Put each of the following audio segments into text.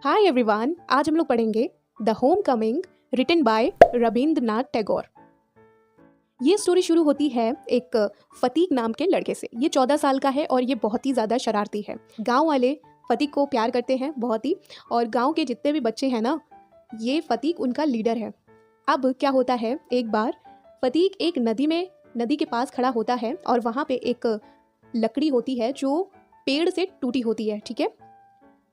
Hi everyone, आज हम लोग पढ़ेंगे the home coming written by Rabindranath Tagore. ये स्टोरी शुरू होती है एक फतीक नाम के लड़के से। ये 14 साल का है और ये बहुत ही ज़्यादा शरारती है। गांव वाले फतीक को प्यार करते हैं बहुत ही, और गांव के जितने भी बच्चे हैं ना, ये फतीक उनका लीडर है। अब क्या होता है, एक बार फतीक एक नदी के पास खड़ा होता है और वहाँ पे एक लकड़ी होती है जो पेड़ से टूटी होती है। ठीक है,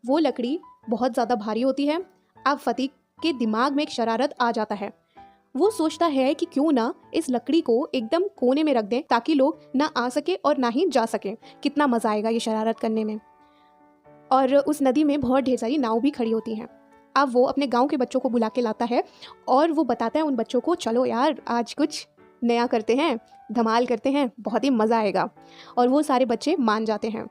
वो लकड़ी बहुत ज़्यादा भारी होती है। अब फतीक के दिमाग में एक शरारत आ जाता है। वो सोचता है कि क्यों ना इस लकड़ी को एकदम कोने में रख दें ताकि लोग ना आ सके और ना ही जा सके। कितना मज़ा आएगा ये शरारत करने में। और उस नदी में बहुत ढेर सारी नाव भी खड़ी होती हैं। अब वो अपने गांव के बच्चों को बुला के लाता है और वो बताता है उन बच्चों को, चलो यार आज कुछ नया करते हैं, धमाल करते हैं, बहुत ही मज़ा आएगा। और वो सारे बच्चे मान जाते हैं।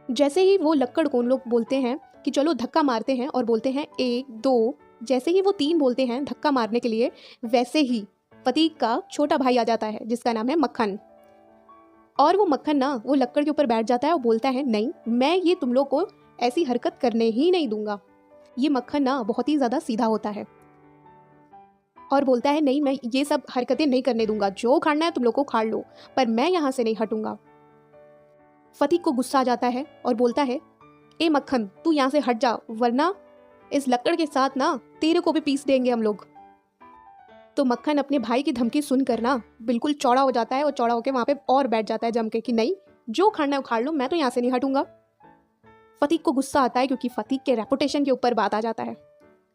जैसे ही वो लक्कड़ को उन लोग बोलते हैं कि चलो धक्का मारते हैं और बोलते हैं 1 2, जैसे ही वो 3 बोलते हैं धक्का मारने के लिए, वैसे ही फतीक का छोटा भाई आ जाता है जिसका नाम है मक्खन। और वो मक्खन ना वो लक्कड़ के ऊपर बैठ जाता है और बोलता है, नहीं मैं ये तुम लोग को ऐसी हरकत करने ही नहीं दूंगा। ये मक्खन ना बहुत ही ज़्यादा सीधा होता है और बोलता है, नहीं मैं ये सब हरकतें नहीं करने दूंगा, जो उखाड़ना है तुम लोग को उखाड़ लो, पर मैं यहाँ से नहीं हटूंगा। फतीक को गुस्सा आ जाता है और बोलता है, ए मक्खन तू यहाँ से हट जा, वरना इस लकड़ के साथ ना तेरे को भी पीस देंगे हम लोग। तो मक्खन अपने भाई की धमकी सुनकर ना बिल्कुल चौड़ा हो जाता है और चौड़ा होकर वहाँ पे और बैठ जाता है जम के कि नहीं, जो उखाड़ना है उखाड़ लो, मैं तो यहाँ से नहीं हटूंगा। फतीक को गुस्सा आता है क्योंकि फतीक के रेपुटेशन के ऊपर बात आ जाता है,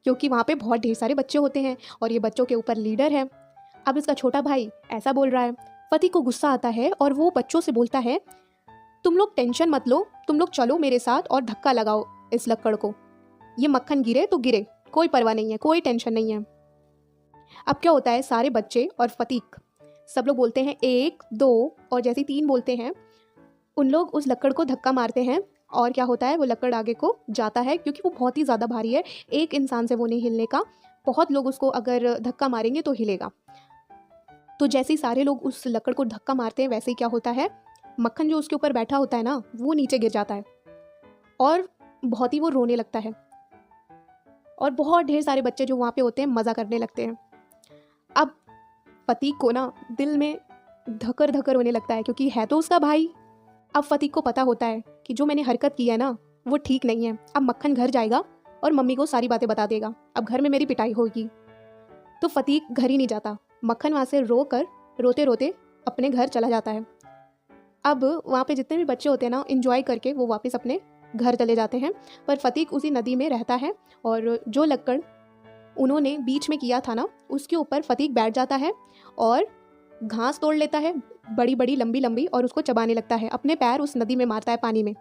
क्योंकि वहाँ पे बहुत ढेर सारे बच्चे होते हैं और ये बच्चों के ऊपर लीडर है। अब इसका छोटा भाई ऐसा बोल रहा है। फतीक को गुस्सा आता है और वो बच्चों से बोलता है, तुम लोग टेंशन मत लो, तुम लोग चलो मेरे साथ और धक्का लगाओ इस लक्कड़ को। ये मक्खन गिरे तो गिरे, कोई परवाह नहीं है, कोई टेंशन नहीं है। अब क्या होता है, सारे बच्चे और फतीक सब लोग बोलते हैं 1 2, और जैसे 3 बोलते हैं उन लोग उस लक्कड़ को धक्का मारते हैं। और क्या होता है, वो लक्कड़ आगे को जाता है क्योंकि वो बहुत ही ज़्यादा भारी है, एक इंसान से वो नहीं हिलने का। बहुत लोग उसको अगर धक्का मारेंगे तो हिलेगा। तो जैसे ही सारे लोग उस लक्कड़ को धक्का मारते हैं, वैसे ही क्या होता है, मक्खन जो उसके ऊपर बैठा होता है ना, वो नीचे गिर जाता है और बहुत ही वो रोने लगता है। और बहुत ढेर सारे बच्चे जो वहाँ पे होते हैं मज़ा करने लगते हैं। अब फतीक को ना दिल में धकर धकर होने लगता है क्योंकि है तो उसका भाई। अब फतीक को पता होता है कि जो मैंने हरकत की है ना वो ठीक नहीं है। अब मक्खन घर जाएगा और मम्मी को सारी बातें बता देगा, अब घर में मेरी पिटाई होगी। तो फतीक घर ही नहीं जाता। मक्खन वहाँ से रोते रोते अपने घर चला जाता है। अब वहाँ पे जितने भी बच्चे होते हैं ना, एंजॉय करके वो वापस अपने घर चले जाते हैं। पर फतीक उसी नदी में रहता है और जो लक्कड़ उन्होंने बीच में किया था ना, उसके ऊपर फतीक बैठ जाता है और घास तोड़ लेता है बड़ी बड़ी लंबी लंबी, और उसको चबाने लगता है। अपने पैर उस नदी में मारता है पानी में।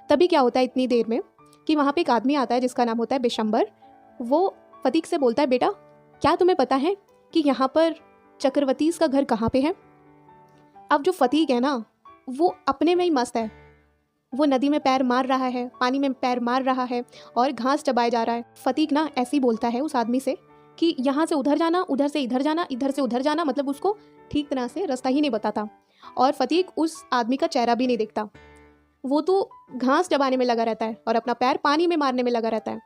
तभी क्या होता है इतनी देर में कि वहाँ पे एक आदमी आता है जिसका नाम होता है बिशंबर। वो फतीक से बोलता है, बेटा क्या तुम्हें पता है कि यहाँ पर चक्रवर्तीस का घर कहाँ पे है? अब जो फतीक है ना वो अपने में ही मस्त है। वो नदी में पैर मार रहा है, पानी में पैर मार रहा है और घास चबाए जा रहा है। फतीक ना ऐसे ही बोलता है उस आदमी से कि यहाँ से उधर जाना, उधर से इधर जाना, इधर से उधर जाना, मतलब उसको ठीक तरह से रास्ता ही नहीं बताता। और फतीक उस आदमी का चेहरा भी नहीं देखता। वो तो घास चबाने में लगा रहता है और अपना पैर पानी में मारने में लगा रहता है।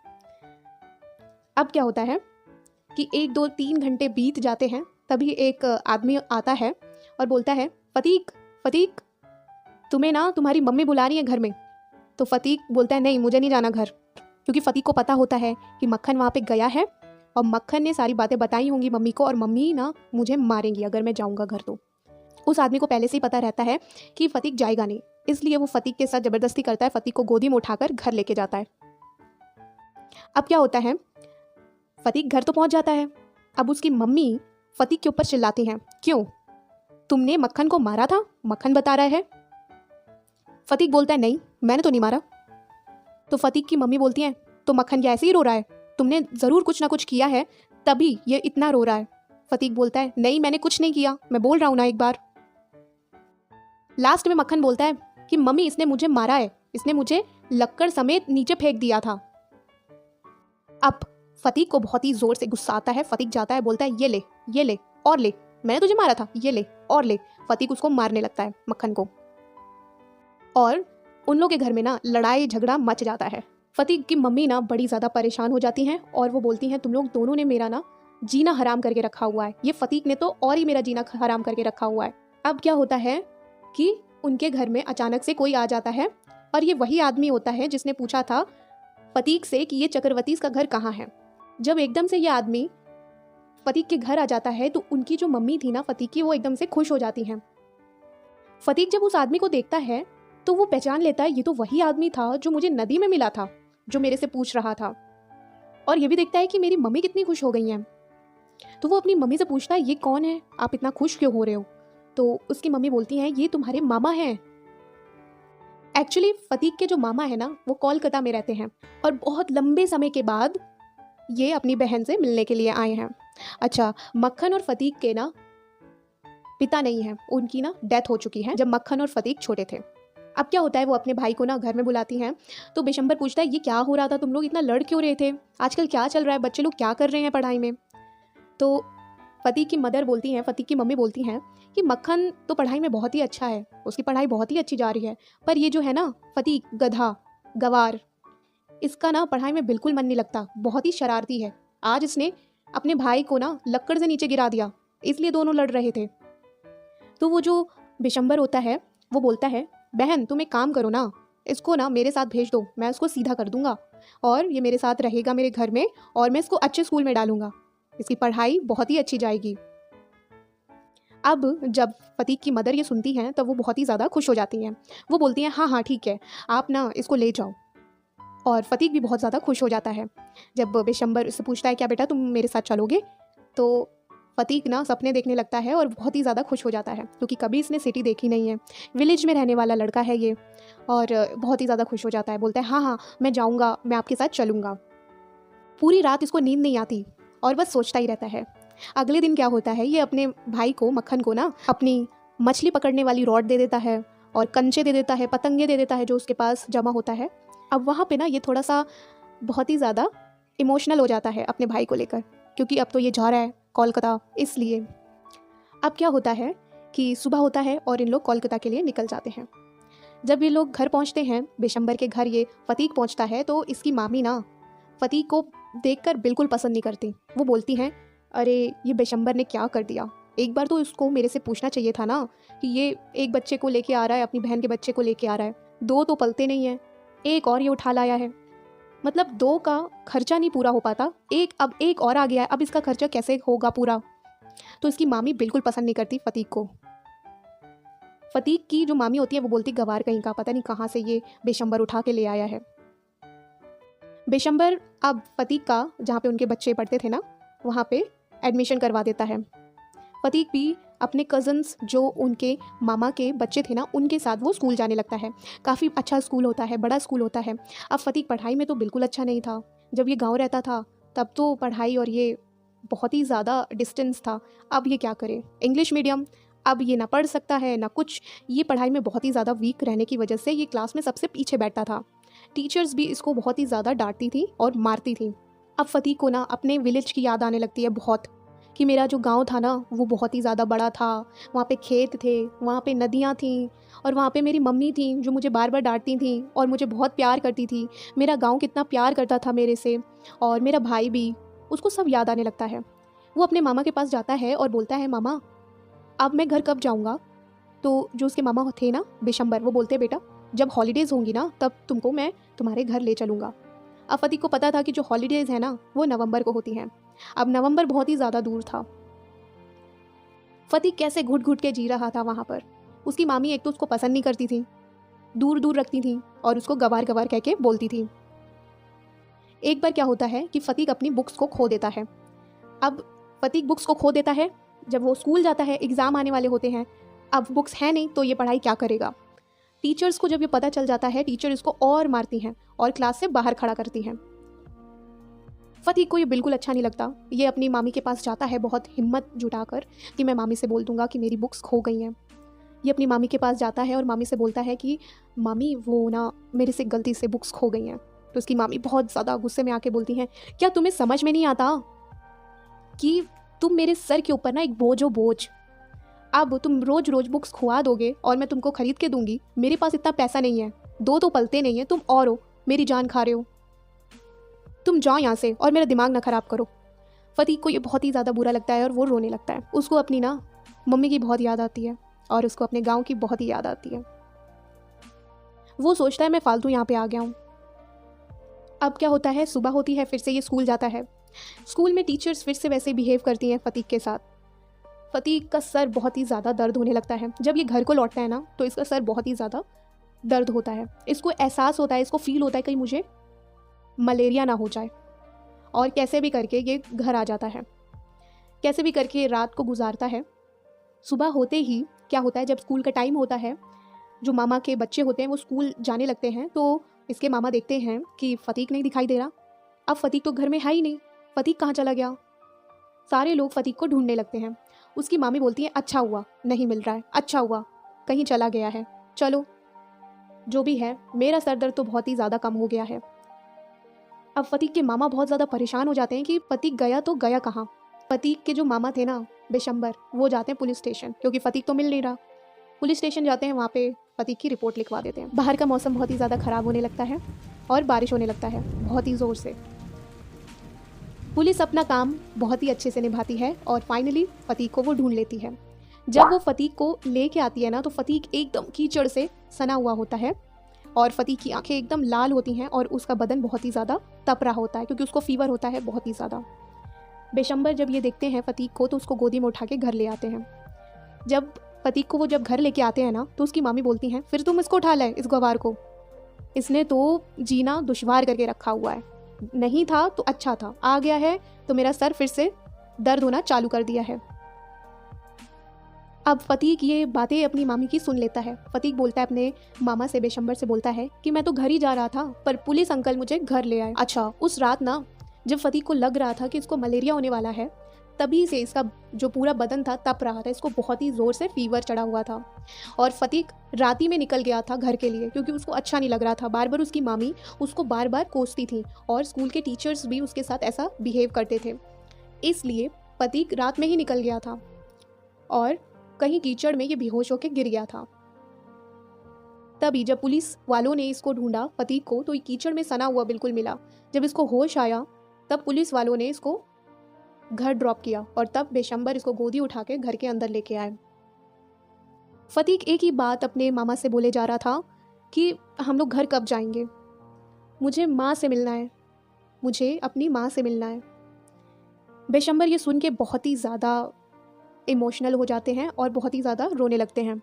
अब क्या होता है कि 1 2 3 घंटे बीत जाते हैं। तभी एक आदमी आता है और बोलता है, फतीक फतीक तुम्हें ना तुम्हारी मम्मी बुला रही है घर में। तो फतीक बोलता है, नहीं मुझे नहीं जाना घर, क्योंकि फतीक को पता होता है कि मक्खन वहाँ पे गया है और मक्खन ने सारी बातें बताई होंगी मम्मी को, और मम्मी ना मुझे मारेंगी अगर मैं जाऊँगा घर। तो उस आदमी को पहले से ही पता रहता है कि फतीक जाएगा नहीं, इसलिए वो फतीक के साथ ज़बरदस्ती करता है, फतीक को गोदी में उठाकर घर लेके जाता है। अब क्या होता है, फतीक घर तो पहुँच जाता है। अब उसकी मम्मी फतीक के ऊपर चिल्लाती हैं, क्यों तुमने मक्खन को मारा था? मक्खन बता रहा है। फतीक बोलता है, नहीं मैंने तो नहीं मारा। तो फतीक की मम्मी बोलती हैं, तो मक्खन क्या ऐसे ही रो रहा है? तुमने ज़रूर कुछ ना कुछ किया है तभी ये इतना रो रहा है। फतीक बोलता है, नहीं मैंने कुछ नहीं किया, मैं बोल रहा हूँ ना एक बार। लास्ट में मक्खन बोलता है कि मम्मी इसने मुझे मारा है, इसने मुझे लक्कड़ समेत नीचे फेंक दिया था। अब फतीक को बहुत ही ज़ोर से गुस्सा आता है। फतीक जाता है, बोलता है, ये ले और ले, मैंने तुझे मारा था, ये ले और ले। फतीक उसको मारने लगता है मक्खन को, और उन लोग के घर में ना लड़ाई झगड़ा मच जाता है। फतीक की मम्मी ना बड़ी ज़्यादा परेशान हो जाती हैं और वो बोलती हैं तुम लोग दोनों ने मेरा ना जीना हराम करके रखा हुआ है, ये फतीक ने तो और ही मेरा जीना हराम करके रखा हुआ है। अब क्या होता है कि उनके घर में अचानक से कोई आ जाता है और ये वही आदमी होता है जिसने पूछा था फतीक से कि ये चक्रवर्तीज का घर कहाँ है। जब एकदम से ये आदमी फतीक के घर आ जाता है तो उनकी जो मम्मी थी ना फतीक की, वो एकदम से खुश हो जाती हैं। फतीक जब उस आदमी को देखता है तो वो पहचान लेता है ये तो वही आदमी था जो मुझे नदी में मिला था, जो मेरे से पूछ रहा था। और ये भी देखता है कि मेरी मम्मी कितनी खुश हो गई हैं। तो वो अपनी मम्मी से पूछता है ये कौन है, आप इतना खुश क्यों हो रहे हो। तो उसकी मम्मी बोलती हैं ये तुम्हारे मामा हैं। एक्चुअली फतीक के जो मामा है ना वो कोलकाता में रहते हैं और बहुत लंबे समय के बाद ये अपनी बहन से मिलने के लिए आए हैं। अच्छा, मक्खन और फतीक के ना पिता नहीं है, उनकी ना डेथ हो चुकी है जब मक्खन और फतीक छोटे थे। अब क्या होता है, वो अपने भाई को ना घर में बुलाती हैं तो बिशंबर पूछता है ये क्या हो रहा था, तुम लोग इतना लड़ क्यों रहे थे, आजकल क्या चल रहा है, बच्चे लोग क्या कर रहे हैं पढ़ाई में। तो फतीक की मदर बोलती हैं, फतीक की मम्मी बोलती हैं कि मक्खन तो पढ़ाई में बहुत ही अच्छा है, उसकी पढ़ाई बहुत ही अच्छी जा रही है, पर ये जो है ना फतीक गधा गवार, इसका ना पढ़ाई में बिल्कुल मन नहीं लगता, बहुत ही शरारती है। आज इसने अपने भाई को ना लक्कड़ से नीचे गिरा दिया, इसलिए दोनों लड़ रहे थे। तो वो जो बिशंबर होता है वो बोलता है बहन तुम एक काम करो ना, इसको ना मेरे साथ भेज दो, मैं उसको सीधा कर दूंगा और ये मेरे साथ रहेगा मेरे घर में और मैं इसको अच्छे स्कूल में डालूंगा, इसकी पढ़ाई बहुत ही अच्छी जाएगी। अब जब फतीक की मदर ये सुनती हैं तब वो बहुत ही ज़्यादा खुश हो जाती हैं। वो बोलती हैं हाँ हाँ ठीक है, आप ना इसको ले जाओ। और फतीक भी बहुत ज़्यादा खुश हो जाता है। जब बिशंबर उससे पूछता है क्या बेटा तुम मेरे साथ चलोगे, तो फतीक ना सपने देखने लगता है और बहुत ही ज़्यादा खुश हो जाता है क्योंकि कभी इसने सिटी देखी नहीं है, विलेज में रहने वाला लड़का है ये, और बहुत ही ज़्यादा खुश हो जाता है। बोलता है हाँ हाँ मैं जाऊँगा, मैं आपके साथ चलूँगा। पूरी रात इसको नींद नहीं आती और बस सोचता ही रहता है। अगले दिन क्या होता है, ये अपने भाई को मक्खन को ना अपनी मछली पकड़ने वाली रॉड दे देता है और कंचे दे देता है, पतंगे दे देता है जो उसके पास जमा होता है। अब वहाँ पे ना ये थोड़ा सा बहुत ही ज़्यादा इमोशनल हो जाता है अपने भाई को लेकर, क्योंकि अब तो ये जा रहा है कोलकाता, इसलिए। अब क्या होता है कि सुबह होता है और इन लोग कोलकाता के लिए निकल जाते हैं। जब ये लोग घर पहुँचते हैं, बिशंबर के घर ये फतीक पहुँचता है, तो इसकी मामी ना फतीक को देखकर बिल्कुल पसंद नहीं करती। वो बोलती हैं अरे ये बिशंबर ने क्या कर दिया, एक बार तो इसको मेरे से पूछना चाहिए था ना कि ये एक बच्चे को लेके आ रहा है, अपनी बहन के बच्चे को लेके आ रहा है, दो तो पलते नहीं हैं, एक और ये उठा लाया है, मतलब दो का खर्चा नहीं पूरा हो पाता, अब एक और आ गया है, अब इसका खर्चा कैसे होगा पूरा। तो इसकी मामी बिल्कुल पसंद नहीं करती फतीक को। फतीक की जो मामी होती है वो बोलती गवार कहीं का, पता नहीं कहाँ से ये बिशंबर उठा के ले आया है। बिशंबर अब फतीक का जहाँ पे उनके बच्चे पढ़ते थे ना वहाँ पे एडमिशन करवा देता है। फतीक भी अपने कज़न्स जो उनके मामा के बच्चे थे ना उनके साथ वो स्कूल जाने लगता है। काफ़ी अच्छा स्कूल होता है, बड़ा स्कूल होता है। अब फतीक पढ़ाई में तो बिल्कुल अच्छा नहीं था, जब ये गांव रहता था तब तो पढ़ाई और ये बहुत ही ज़्यादा डिस्टेंस था। अब ये क्या करे, इंग्लिश मीडियम, अब ये ना पढ़ सकता है ना कुछ, ये पढ़ाई में बहुत ही ज़्यादा वीक रहने की वजह से ये क्लास में सबसे पीछे बैठता था। टीचर्स भी इसको बहुत ही ज़्यादा डांटती थी और मारती थी। अब फतीक को ना अपने विलेज की याद आने लगती है बहुत, कि मेरा जो गांव था ना वो बहुत ही ज़्यादा बड़ा था, वहाँ पे खेत थे, वहाँ पे नदियाँ थीं और वहाँ पे मेरी मम्मी थी जो मुझे बार बार डांटती थी और मुझे बहुत प्यार करती थी। मेरा गांव कितना प्यार करता था मेरे से, और मेरा भाई भी, उसको सब याद आने लगता है। वो अपने मामा के पास जाता है और बोलता है मामा अब मैं घर कब जाऊँगा। तो जो उसके मामा थे ना बिशंबर, वो बोलते बेटा जब हॉलीडेज़ होंगी ना तब तुमको मैं तुम्हारे घर ले चलूँगा। अब फतीक को पता था कि जो हॉलीडेज़ है ना वो नवंबर को होती हैं। अब नवंबर बहुत ही ज़्यादा दूर था। फतीक कैसे घुट घुट के जी रहा था वहाँ पर। उसकी मामी एक तो उसको पसंद नहीं करती थी, दूर दूर रखती थी और उसको गवार गवार कह के बोलती थी। एक बार क्या होता है कि फतीक अपनी बुक्स को खो देता है। अब फतीक बुक्स को खो देता है, जब वो स्कूल जाता है, एग्ज़ाम आने वाले होते हैं, अब बुक्स हैं नहीं तो ये पढ़ाई क्या करेगा। टीचर्स को जब ये पता चल जाता है, टीचर इसको और मारती हैं और क्लास से बाहर खड़ा करती हैं। फतीक को ये बिल्कुल अच्छा नहीं लगता। ये अपनी मामी के पास जाता है बहुत हिम्मत जुटाकर कि मैं मामी से बोल दूंगा कि मेरी बुक्स खो गई हैं। ये अपनी मामी के पास जाता है और मामी से बोलता है कि मामी वो ना मेरे से गलती से बुक्स खो गई हैं। तो उसकी मामी बहुत ज़्यादा गुस्से में आके बोलती हैं क्या तुम्हें समझ में नहीं आता कि तुम मेरे सर के ऊपर ना एक बोझ, अब तुम रोज़ रोज़ बुक्स खुआ दोगे और मैं तुमको ख़रीद के दूंगी, मेरे पास इतना पैसा नहीं है, दो तो पलते नहीं है, तुम और हो, मेरी जान खा रहे हो। तुम जाओ यहाँ से और मेरा दिमाग ना ख़राब करो। फ़तीक को ये बहुत ही ज़्यादा बुरा लगता है और वो रोने लगता है। उसको अपनी ना मम्मी की बहुत याद आती है और उसको अपने गांव की बहुत ही याद आती है। वो सोचता है मैं फालतू यहाँ पे आ गया हूँ। अब क्या होता है, सुबह होती है, फिर से ये स्कूल जाता है। स्कूल में टीचर्स फिर से वैसे बिहेव करती हैं फ़तीक के साथ। फ़तीक का सर बहुत ही ज़्यादा दर्द होने लगता है। जब ये घर को लौटता है ना तो इसका सर बहुत ही ज़्यादा दर्द होता है। इसको एहसास होता है, इसको फील होता है कहीं मुझे मलेरिया ना हो जाए, और कैसे भी करके ये घर आ जाता है। कैसे भी करके रात को गुजारता है। सुबह होते ही क्या होता है, जब स्कूल का टाइम होता है, जो मामा के बच्चे होते हैं वो स्कूल जाने लगते हैं, तो इसके मामा देखते हैं कि फ़तीक नहीं दिखाई दे रहा। अब फ़तीक तो घर में है ही नहीं, फ़तीक कहाँ चला गया। सारे लोग फ़तीक को ढूंढने लगते हैं। उसकी मामी बोलती हैं अच्छा हुआ नहीं मिल रहा है, अच्छा हुआ कहीं चला गया है, चलो जो भी है मेरा सर दर्द तो बहुत ही ज़्यादा कम हो गया है। अब फ़तीक के मामा बहुत ज़्यादा परेशान हो जाते हैं कि फ़तीक गया तो गया कहाँ। फ़तीक के जो मामा थे ना बिशंबर, वो जाते हैं पुलिस स्टेशन, क्योंकि फ़तीक तो मिल नहीं रहा। पुलिस स्टेशन जाते हैं, वहाँ पे फ़तीक की रिपोर्ट लिखवा देते हैं। बाहर का मौसम बहुत ही ज़्यादा ख़राब होने लगता है और बारिश होने लगता है बहुत ही ज़ोर से। पुलिस अपना काम बहुत ही अच्छे से निभाती है और फाइनली फ़तीक को वो ढूंढ लेती है। जब वो फ़तीक को लेके आती है ना तो फ़तीक एकदम कीचड़ से सना हुआ होता है और फ़तीक की आंखें एकदम लाल होती हैं और उसका बदन बहुत ही ज़्यादा तप रहा होता है, क्योंकि उसको फीवर होता है बहुत ही ज़्यादा। बिशंबर जब ये देखते हैं फ़तीक को तो उसको गोदी में उठा के घर ले आते हैं। जब फ़तीक को वो जब घर लेके आते हैं ना तो उसकी मामी बोलती हैं फिर तुम इसको उठा लाए, इस गवार को, इसने तो जीना दुश्वार करके रखा हुआ है। नहीं था तो अच्छा था, आ गया है तो मेरा सर फिर से दर्द होना चालू कर दिया है। अब फ़तीक ये बातें अपनी मामी की सुन लेता है। फ़तीक बोलता है अपने मामा से, बिशंबर से बोलता है कि मैं तो घर ही जा रहा था पर पुलिस अंकल मुझे घर ले आए। अच्छा, उस रात ना जब फ़तीक को लग रहा था कि इसको मलेरिया होने वाला है, तभी से इसका जो पूरा बदन था तप रहा था, इसको बहुत ही ज़ोर से फीवर चढ़ा हुआ था और फ़तीक रात ही में निकल गया था घर के लिए, क्योंकि उसको अच्छा नहीं लग रहा था। बार बार उसकी मामी उसको बार बार कोसती थी और स्कूल के टीचर्स भी उसके साथ ऐसा बिहेव करते थे, इसलिए फ़तीक रात में ही निकल गया था और कहीं कीचड़ में ये बेहोश होकर गिर गया था। तभी जब पुलिस वालों ने इसको ढूंढा फ़तीक को तो ये कीचड़ में सना हुआ बिल्कुल मिला। जब इसको होश आया तब पुलिस वालों ने इसको घर ड्रॉप किया और तब बिशंबर इसको गोदी उठा के घर के अंदर लेके आए। फ़तीक एक ही बात अपने मामा से बोले जा रहा था कि हम लोग घर कब जाएंगे, मुझे माँ से मिलना है, मुझे अपनी माँ से मिलना है। बिशंबर ये सुन के बहुत ही ज़्यादा इमोशनल हो जाते हैं और बहुत ही ज़्यादा रोने लगते हैं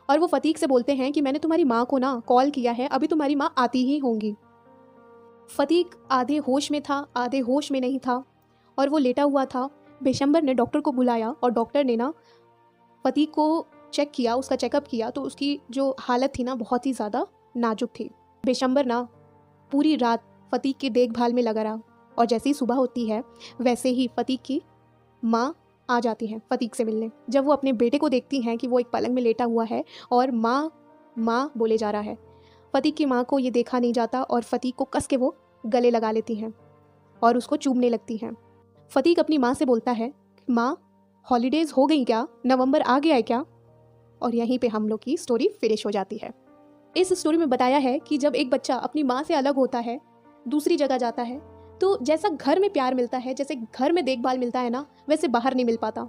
और वो फ़तीक से बोलते हैं कि मैंने तुम्हारी माँ को ना कॉल किया है, अभी तुम्हारी माँ आती ही होंगी। फ़तीक आधे होश में था आधे होश में नहीं था और वो लेटा हुआ था। बिशंबर ने डॉक्टर को बुलाया और डॉक्टर ने ना फ़तीक को चेक किया, उसका चेकअप किया तो उसकी जो हालत थी ना बहुत ही ज़्यादा नाजुक थी। बिशंबर ना पूरी रात फ़तीक की देखभाल में लगा रहा और जैसे ही सुबह होती है वैसे ही फ़तीक की माँ आ जाती हैं फ़तीक से मिलने। जब वो अपने बेटे को देखती हैं कि वो एक पलंग में लेटा हुआ है और माँ माँ बोले जा रहा है, फ़तीक की माँ को ये देखा नहीं जाता और फ़तीक को कस के वो गले लगा लेती हैं और उसको चूमने लगती हैं। फ़तीक अपनी माँ से बोलता है, माँ हॉलीडेज़ हो गई क्या, नवंबर आ गया है क्या? और यहीं पे हम लोग की स्टोरी फिनिश हो जाती है। इस स्टोरी में बताया है कि जब एक बच्चा अपनी माँ से अलग होता है, दूसरी जगह जाता है, तो जैसा घर में प्यार मिलता है, जैसे घर में देखभाल मिलता है ना, वैसे बाहर नहीं मिल पाता।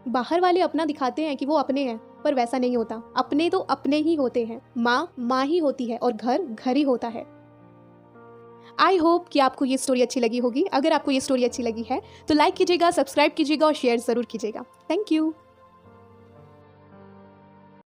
बाहर वाले अपना दिखाते हैं कि वो अपने हैं, पर वैसा नहीं होता। अपने तो अपने ही होते हैं, माँ माँ ही होती है और घर घर ही होता है। आई होप कि आपको ये स्टोरी अच्छी लगी होगी। अगर आपको ये स्टोरी अच्छी लगी है तो लाइक कीजिएगा, सब्सक्राइब कीजिएगा और शेयर ज़रूर कीजिएगा। Thank you.